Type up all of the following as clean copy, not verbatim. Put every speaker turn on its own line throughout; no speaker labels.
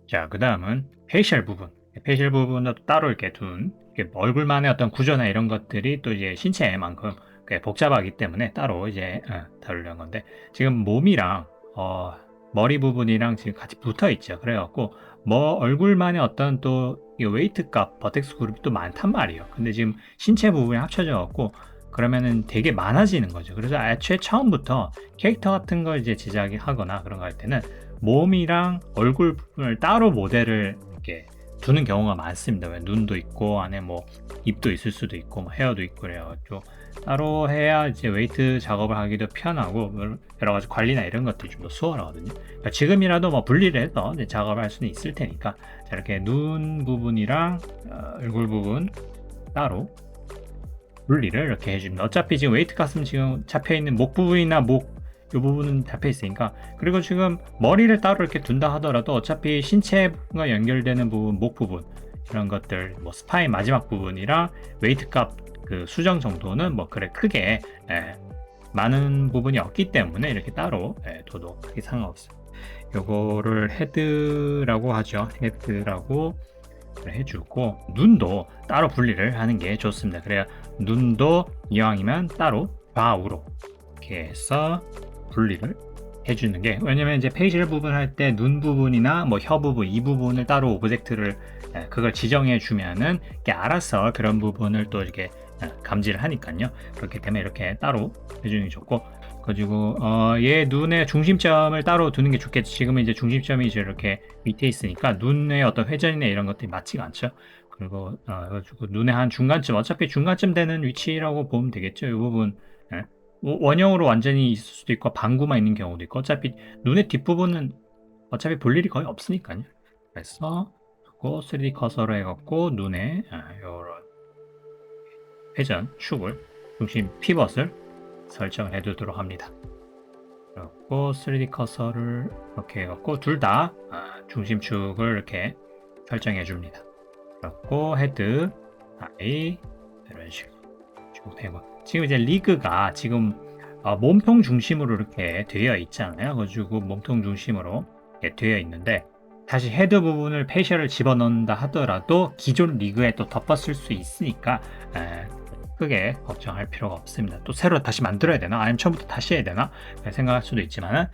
자, 그 다음은 페이셜 부분. 페이셜 부분도 따로 이렇게 둔 얼굴만의 어떤 구조나 이런 것들이 또 이제 신체만큼 복잡하기 때문에 따로 이제 다루려는 건데, 지금 몸이랑 머리 부분이랑 지금 같이 붙어 있죠. 그래갖고 뭐 얼굴만의 어떤 또 웨이트 값, 버텍스 그룹이 또 많단 말이에요. 근데 지금 신체 부분이 합쳐져 갖고 그러면은 되게 많아지는 거죠. 그래서 애초에 처음부터 캐릭터 같은 걸 이제 제작하거나 그런 거 할 때는 몸이랑 얼굴 부분을 따로 모델을 이렇게 두는 경우가 많습니다. 왜 눈도 있고 안에 뭐 입도 있을 수도 있고 뭐 헤어도 있고 그래가지고 따로 해야 이제 웨이트 작업을 하기도 편하고 여러 가지 관리나 이런 것들이 좀 더 수월하거든요. 그러니까 지금이라도 뭐 분리를 해서 이제 작업을 할 수는 있을 테니까, 자, 이렇게 눈 부분이랑 얼굴 부분 따로 분리를 이렇게 해줍니다. 어차피 지금 웨이트 값은 지금 잡혀 있는 목 부분이나 목 이 부분은 잡혀 있으니까, 그리고 지금 머리를 따로 이렇게 둔다 하더라도 어차피 신체가 연결되는 부분, 목 부분 이런 것들, 뭐 스파인 마지막 부분이랑 웨이트 값 그 수정 정도는 뭐 그래 크게 많은 부분이 없기 때문에 이렇게 따로 둬도 크게 상관없어요. 요거를 헤드라고 하죠. 헤드라고 해주고, 눈도 따로 분리를 하는 게 좋습니다. 그래야 눈도 이왕이면 따로 좌우로 이렇게 해서 분리를 해주는 게, 왜냐면 이제 페이셜 부분 할 때 눈 부분이나 뭐 혀 부분 이 부분을 따로 오브젝트를 그걸 지정해 주면은 알아서 그런 부분을 또 이렇게 감지를 하니까요. 그렇기 때문에 이렇게 따로 해주는 게 좋고, 그리고 얘 눈의 중심점을 따로 두는 게 좋겠지. 지금은 이제 중심점이 이제 이렇게 밑에 있으니까 눈의 어떤 회전이나 이런 것들이 맞지가 않죠. 그리고 그래가지고 눈의 한 중간쯤, 어차피 중간쯤 되는 위치라고 보면 되겠죠. 이 부분 원형으로 완전히 있을 수도 있고 방구만 있는 경우도 있고, 어차피 눈의 뒷부분은 어차피 볼 일이 거의 없으니까요. 그래서 그거 3D 커서로 해갖고 눈에 이런 회전 축을, 중심 피벗을 설정을 해두도록 합니다. 그리고 3D 커서를 이렇게 해갖고 둘 다 중심축을 이렇게 설정해 줍니다. 그리고 헤드, 아이 이런 식으로 쭉 되고, 지금 이제 리그가 지금 몸통 중심으로 이렇게 되어 있잖아요. 그래가지고 몸통 중심으로 이렇게 되어 있는데, 다시 헤드 부분을 페이셜을 집어넣는다 하더라도 기존 리그에 또 덮었을 수 있으니까 크게 걱정할 필요가 없습니다. 또 새로 다시 만들어야 되나? 아니면 처음부터 다시 해야 되나? 생각할 수도 있지만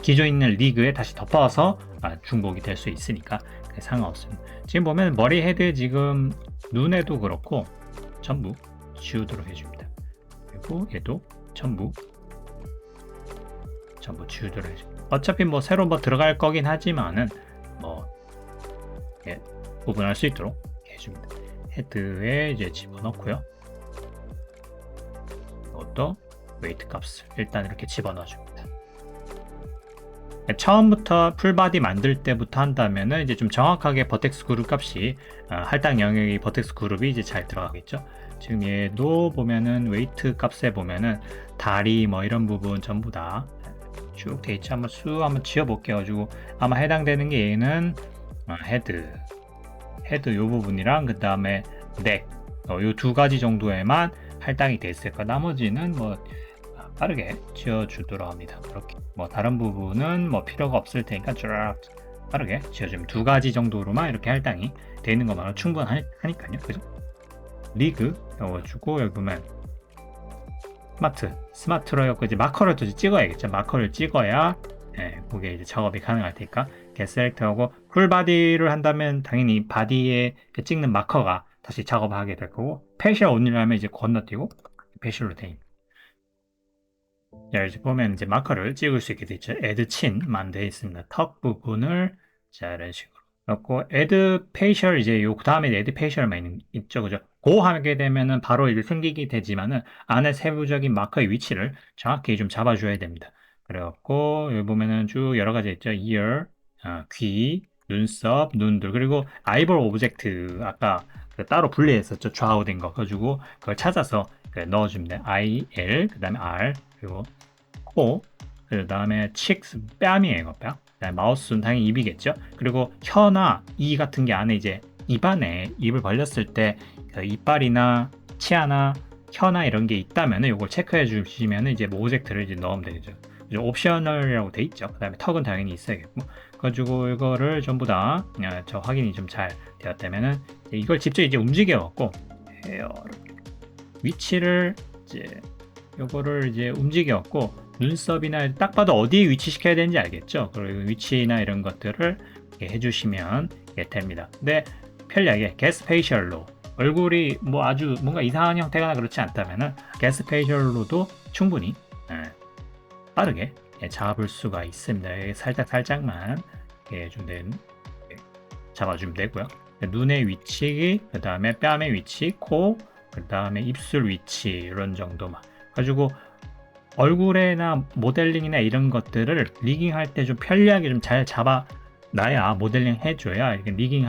기존에 있는 리그에 다시 덮어서 중복이 될 수 있으니까 상관없습니다. 지금 보면 머리 헤드 지금 눈에도 그렇고 전부 지우도록 해줍니다. 그리고 얘도 전부 지우도록 해줍니다. 어차피 뭐 새로 뭐 들어갈 거긴 하지만은 뭐 구분할 수 있도록 해줍니다. 헤드에 이제 집어넣고요. 이것도 웨이트 값을 일단 이렇게 집어넣어 줍니다. 처음부터 풀바디 만들 때부터 한다면은 이제 좀 정확하게 버텍스 그룹 값이 할당 영역이 버텍스 그룹이 이제 잘 들어가겠죠. 지금 얘도 보면은 웨이트 값에 보면은 다리 뭐 이런 부분 전부 다 쭉 돼 있죠. 한번 지워 볼게요. 가지고 아마 해당되는 게 얘는 헤드 요 부분이랑 그 다음에 넥 요 두 가지 정도에만 할당이 돼 있을까. 나머지는 뭐 빠르게 지워주도록 합니다. 그렇게 뭐 다른 부분은 뭐 필요가 없을 테니까 쫙 빠르게 지워주면 두 가지 정도로만 이렇게 할당이 돼 있는 것만으로 충분하니까요. 그죠? 리그 넣어주고, 여기 보면 스마트로 해갖고 이제 마커를 또 찍어야겠죠. 마커를 찍어야 그게 이제 작업이 가능할 테니까 이렇게 셀렉트하고, 풀바디를 한다면 당연히 바디에 찍는 마커가 다시 작업을 하게 될 거고, 페이셜 온리를 하면 이제 건너뛰고 페이셜로 돼 있는. 자, 이제 보면 이제 마커를 찍을 수 있게 되죠. 애드 친만 되어 있습니다. 턱 부분을 자 이런 식으로. 그리고 애드 페이셜, 이제 요 다음에 애드 페이셜만 있죠, 그죠? 고 하게 되면은 바로 이제 생기게 되지만은 안에 세부적인 마커의 위치를 정확히 좀 잡아줘야 됩니다. 그래갖고 여기 보면은 쭉 여러 가지 있죠. ear, 귀, 눈썹, 눈들, 그리고 아이볼 오브젝트 아까 따로 분리했었죠. 좌우된 거 가지고 그걸 찾아서 넣어줍니다. I, L, 그 다음에 R, 그리고 코, 그 다음에 칙스, 뺨이에요, 뺨. 그다음에 마우스는 당연히 입이겠죠. 그리고 혀나 이 같은 게 안에 이제 입안에 입을 벌렸을 때그 이빨이나 치아나 혀나 이런 게 있다면 이걸 체크해 주시면 이제 뭐 오브젝트를 이제 넣으면 되죠. 옵셔널이라고 돼 있죠. 그 다음에 턱은 당연히 있어야겠고, 가지고 이거를 전부 다 저 확인이 좀 잘 되었다면은 이걸 직접 이제 움직여 갖고 헤어 위치를 이제 요거를 이제 움직여 갖고 눈썹이나 딱 봐도 어디에 위치시켜야 되는지 알겠죠? 그리고 위치나 이런 것들을 이렇게 해주시면 됩니다. 근데 편리하게 게스 페이셜로 얼굴이 뭐 아주 뭔가 이상한 형태가 그렇지 않다면은 게스 페이셜로도 충분히 빠르게 잡을 수가 있습니다. 살짝만 좀 잡아주면 되고요. 눈의 위치, 그 다음에 뺨의 위치, 코, 그 다음에 입술 위치 이런 정도만 가지고 얼굴에나 모델링이나 이런 것들을 리깅할 때 좀 편리하게 좀 잘 잡아놔야 모델링 해줘야 이렇게 리깅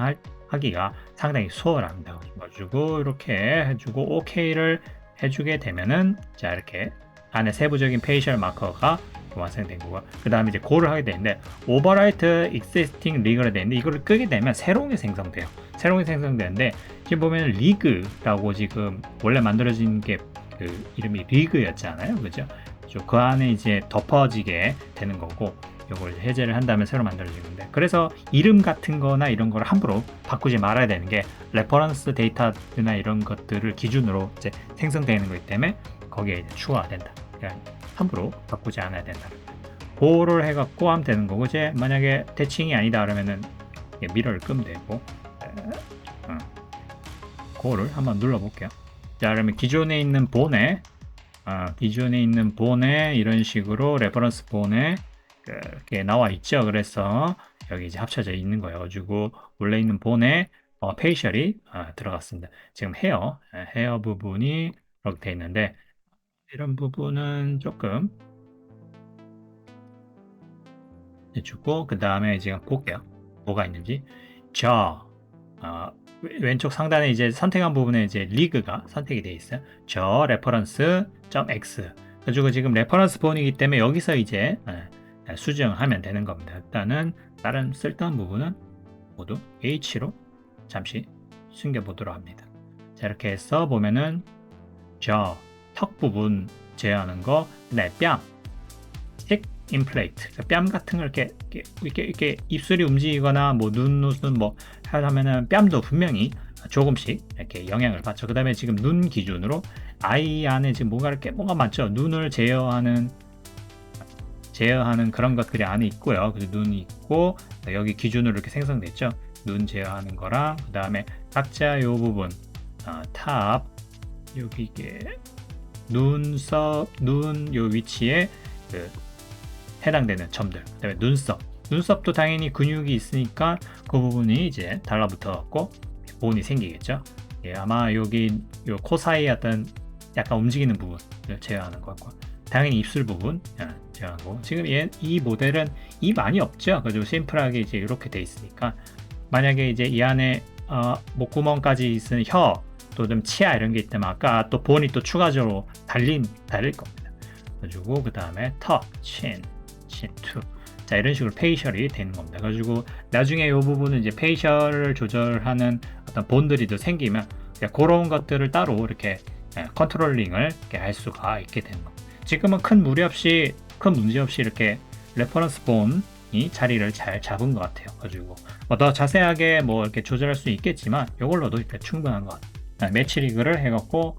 하기가 상당히 수월합니다. 가지고 이렇게 해주고 OK를 해주게 되면은 자 이렇게 안에 세부적인 페이셜 마커가 완성된 거고 그 다음에 이제 고를 하게 되는데 오버라이트 익시스팅 리그가 되는데 이거를 끄게 되면 새로운 게 생성돼요. 새로운 게 생성되는데 지금 보면 리그라고 지금 원래 만들어진 게 그 이름이 리그였잖아요, 그죠? 그 안에 이제 덮어지게 되는 거고 이걸 해제를 한다면 새로 만들어진 건데 그래서 이름 같은 거나 이런 걸 함부로 바꾸지 말아야 되는 게 레퍼런스 데이터나 이런 것들을 기준으로 이제 생성되는 거기 때문에 거기에 이제 추가가 된다. 그러니까 함부로 바꾸지 않아야 된다. 그거를 해갖고 하면 되는 거고 이제 만약에 대칭이 아니다 그러면은 미러를 끄면 되고 그거를 한번 눌러볼게요. 자 그러면 기존에 있는 본에 이런 식으로 레퍼런스 본에 이렇게 나와 있죠. 그래서 여기 이제 합쳐져 있는 거예요. 가지고 원래 있는 본에 페이셜이 들어갔습니다. 지금 헤어 부분이 이렇게 돼 있는데 이런 부분은 조금 해주고 그 다음에 지금 볼게요. 뭐가 있는지 왼쪽 상단에 이제 선택한 부분에 이제 리그가 선택이 되어 있어요. 저 reference.x 그리고 지금 레퍼런스 본이기 때문에 여기서 이제 수정하면 되는 겁니다. 일단은 다른 쓸데없는 부분은 모두 H로 잠시 숨겨보도록 합니다. 자 이렇게 해서 보면은 저 턱 부분 제어하는 거, 그다음에 뺨, 틱 임플레이트, 뺨 같은 걸 이렇게 입술이 움직이거나 뭐 눈웃음 뭐 하면은 뺨도 분명히 조금씩 이렇게 영향을 받죠. 그다음에 지금 눈 기준으로 아이 안에 지금 뭐가 많죠. 눈을 제어하는 그런 것들이 안에 있고요. 그래서 눈이 있고 여기 기준으로 이렇게 생성됐죠. 눈 제어하는 거랑 그 다음에 각자 요 부분 탑 여기 이게 눈 요 위치에 해당되는 점들. 그다음에 눈썹도 당연히 근육이 있으니까 그 부분이 이제 달라붙어 갖고 본이 생기겠죠. 아마 여기 요 코 사이 어떤 약간 움직이는 부분을 제어하는 것과 당연히 입술 부분 제어하고 지금 이 모델은 이 많이 없죠. 그래서 심플하게 이제 이렇게 돼 있으니까 만약에 이제 이 안에 목구멍까지 있는 혀 또는 치아 이런 게 있다면 아까 또 본이 또 추가적으로 달릴 겁니다. 그래가지고 그 다음에 턱, 친, 2. 자 이런 식으로 페이셜이 되는 겁니다. 그래가지고 나중에 이 부분은 이제 페이셜을 조절하는 어떤 본들이 더 생기면 그런 것들을 따로 이렇게 컨트롤링을 이렇게 할 수가 있게 되는 겁니다. 지금은 큰 문제 없이 이렇게 레퍼런스 본이 자리를 잘 잡은 것 같아요. 가지고 더 자세하게 뭐 이렇게 조절할 수 있겠지만 이걸로도 이렇게 충분한 것 같아요. 매치 리그를 해갖고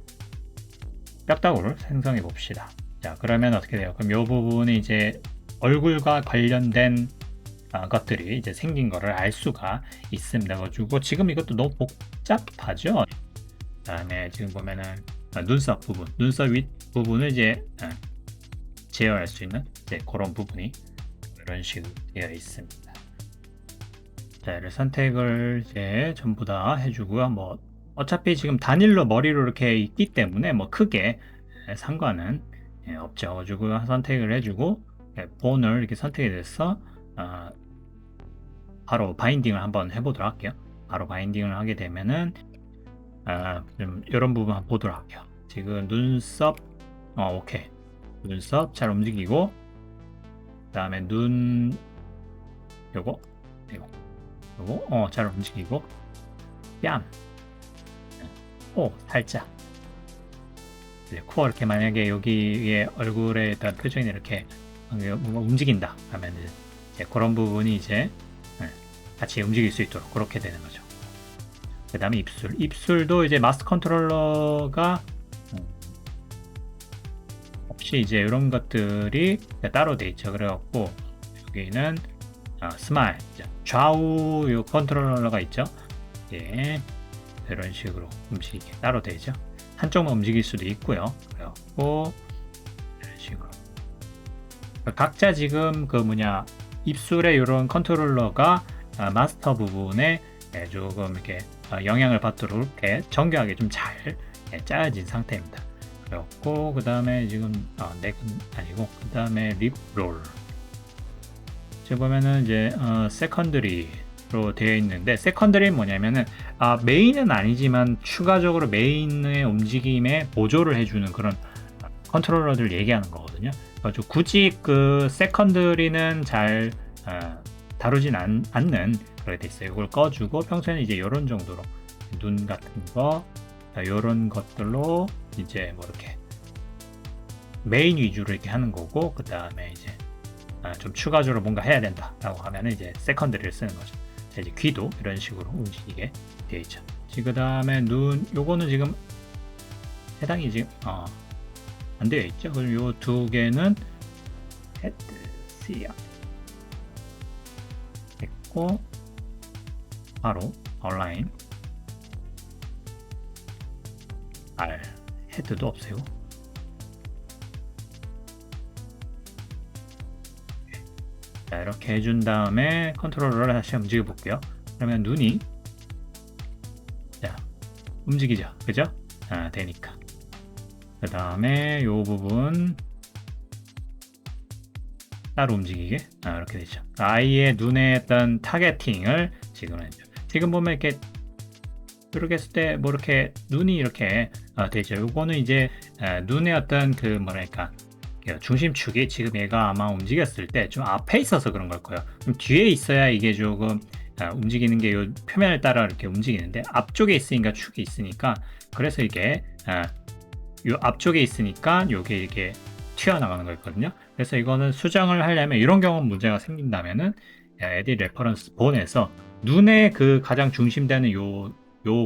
뼈다구를 생성해 봅시다. 자 그러면 어떻게 돼요? 그럼 이 부분이 이제 얼굴과 관련된 것들이 이제 생긴 거를 알 수가 있습니다. 가지고 지금 이것도 너무 복잡하죠. 그다음에 지금 보면은 눈썹 윗 부분을 이제 제어할 수 있는 그런 부분이 이런 식으로 되어 있습니다. 자, 이를 선택을 이제 전부 다 해주고요. 뭐 어차피 지금 단일로 머리로 이렇게 있기 때문에 뭐 크게 상관은 없죠. 가지고 선택을 해주고 본을 이렇게 선택이 돼서 바로 바인딩을 한번 해보도록 할게요. 바로 바인딩을 하게 되면은 좀 이런 부분 한번 보도록 할게요. 지금 눈썹 오케이 눈썹 잘 움직이고 그 다음에 눈 요거 잘 움직이고 뺨 살짝 코 이렇게 만약에 여기에 얼굴에 일단 표정이 이렇게 뭔가 움직인다 하면 그런 부분이 이제 같이 움직일 수 있도록 그렇게 되는 거죠. 그 다음에 입술도 이제 마스터 컨트롤러가 없이 이제 이런 것들이 따로 돼 있죠. 그래갖고 여기는 스마일 좌우 요 컨트롤러가 있죠. 예, 이런 식으로 움직이게 따로 되죠. 한쪽만 움직일 수도 있고요. 그래갖고 이런 식으로 각자 지금 입술에 이런 컨트롤러가 마스터 부분에 조금 이렇게 영향을 받도록 이렇게 정교하게 좀 잘 짜여진 상태입니다. 그렇고 그 다음에 지금 넥은 아니고 그 다음에 립롤 지금 보면은 이제 세컨더리로 되어 있는데 세컨더리는 뭐냐면은 메인은 아니지만 추가적으로 메인의 움직임에 보조를 해주는 그런 컨트롤러들 얘기하는 거거든요. 그래서 굳이 그 세컨더리는 잘 다루진 않는 그렇게 돼 있어요. 이걸 꺼주고 평소에는 이제 이런 정도로 눈 같은 거 이런 것들로 이제 뭐 이렇게 메인 위주로 이렇게 하는 거고 그 다음에 이제 좀 추가적으로 뭔가 해야 된다라고 하면은 이제 세컨더리를 쓰는 거죠. 자, 이제 귀도 이런 식으로 움직이게 되어 있죠. 그 다음에 눈 요거는 지금 해당이 지금 안 되어 있죠. 그럼 요 두 개는 헤드 시야 됐고 바로 아웃라인 R 헤드도 없애고 자 이렇게 해준 다음에 컨트롤러를 다시 움직여 볼게요. 그러면 눈이 자 움직이죠, 그죠? 되니까 그 다음에 요 부분 따로 움직이게 이렇게 되죠. 아이의 눈에 어떤 타겟팅을 지금 보면 이렇게 했을 때 뭐 이렇게 눈이 이렇게 되죠. 요거는 이제 눈의 어떤 그 뭐랄까 중심축이 지금 얘가 아마 움직였을 때 좀 앞에 있어서 그런 걸 거예요. 좀 뒤에 있어야 이게 조금 움직이는 게 요 표면을 따라 이렇게 움직이는데 앞쪽에 있으니까 축이 있으니까 그래서 이게 요 앞쪽에 있으니까 요게 이렇게 튀어나가는 거였거든요. 그래서 이거는 수정을 하려면 이런 경우 문제가 생긴다면은 에디 레퍼런스 본에서 눈의 그 가장 중심되는 요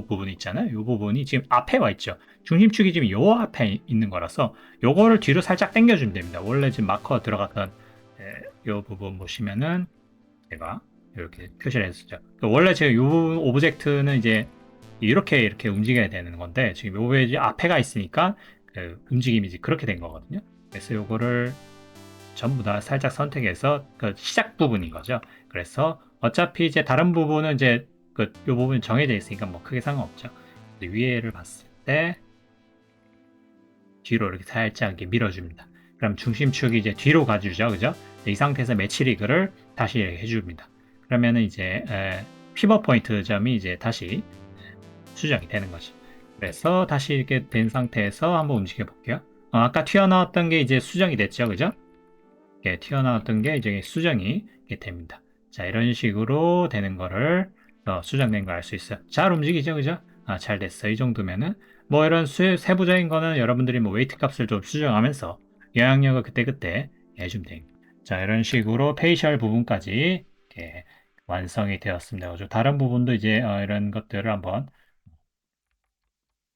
부분 있잖아요. 요 부분이 지금 앞에 와 있죠. 중심축이 지금 요 앞에 있는 거라서 요거를 뒤로 살짝 당겨주면 됩니다. 원래 지금 마커 들어갔던 요 부분 보시면은 제가 이렇게 표시를 했었죠. 원래 제가 요 오브젝트는 이제 이렇게 움직여야 되는 건데 지금 요게 이제 앞에가 있으니까 그 움직임이 이제 그렇게 된 거거든요. 그래서 요거를 전부 다 살짝 선택해서 그 시작 부분인 거죠. 그래서 어차피 이제 다른 부분은 이제 요 부분이 정해져 있으니까 뭐 크게 상관없죠. 위에를 봤을 때 뒤로 이렇게 살짝 이렇게 밀어줍니다. 그럼 중심축이 이제 뒤로 가주죠, 그죠? 이 상태에서 매치 리그를 다시 해줍니다. 그러면은 이제 피벗 포인트 점이 이제 다시 수정이 되는 거죠. 그래서 다시 이렇게 된 상태에서 한번 움직여 볼게요. 아까 튀어나왔던 게 이제 수정이 됐죠, 그죠? 튀어나왔던 게 이제 수정이 됩니다. 자, 이런 식으로 되는 거를 수정된 걸 알 수 있어요. 잘 움직이죠, 그죠? 잘 됐어. 이 정도면은 뭐 이런 세부적인 거는 여러분들이 뭐 웨이트 값을 좀 수정하면서 영향력을 그때그때 해주면 됩니다. 자, 이런 식으로 페이셜 부분까지 이렇게 완성이 되었습니다. 다른 부분도 이제 이런 것들을 한번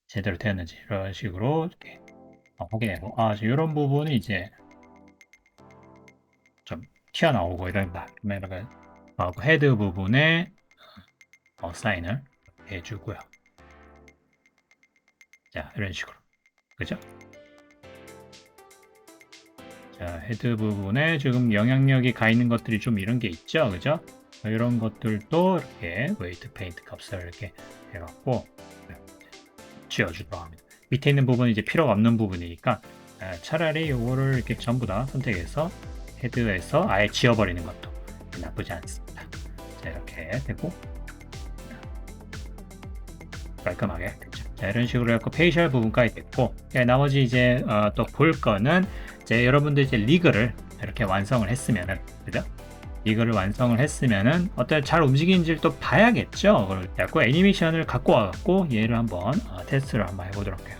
제대로 되었는지 이런 식으로 이렇게 확인해보고 이런 부분이 이제 좀 튀어나오고 이런다. 그러면 헤드 부분에 사인을 해주고요. 자, 이런 식으로 그죠? 자, 헤드 부분에 지금 영향력이 가 있는 것들이 좀 이런 게 있죠, 그죠? 이런 것들도 이렇게 웨이트 페인트 값을 이렇게 해갖고 지워주도록 합니다. 밑에 있는 부분은 이제 필요가 없는 부분이니까 차라리 이거를 이렇게 전부 다 선택해서 헤드에서 아예 지워버리는 것도 나쁘지 않습니다. 자, 이렇게 되고 깔끔하게 됐죠. 자, 이런 식으로 해서 페이셜 부분까지 됐고 나머지 이제 또 볼 거는 이제 여러분들 이제 리그를 이렇게 완성을 했으면은 그죠? 리그를 완성을 했으면은 어떤 잘 움직이는지를 또 봐야겠죠. 그래서 애니메이션을 갖고 와갖고 얘를 한번 테스트를 한번 해보도록 해요.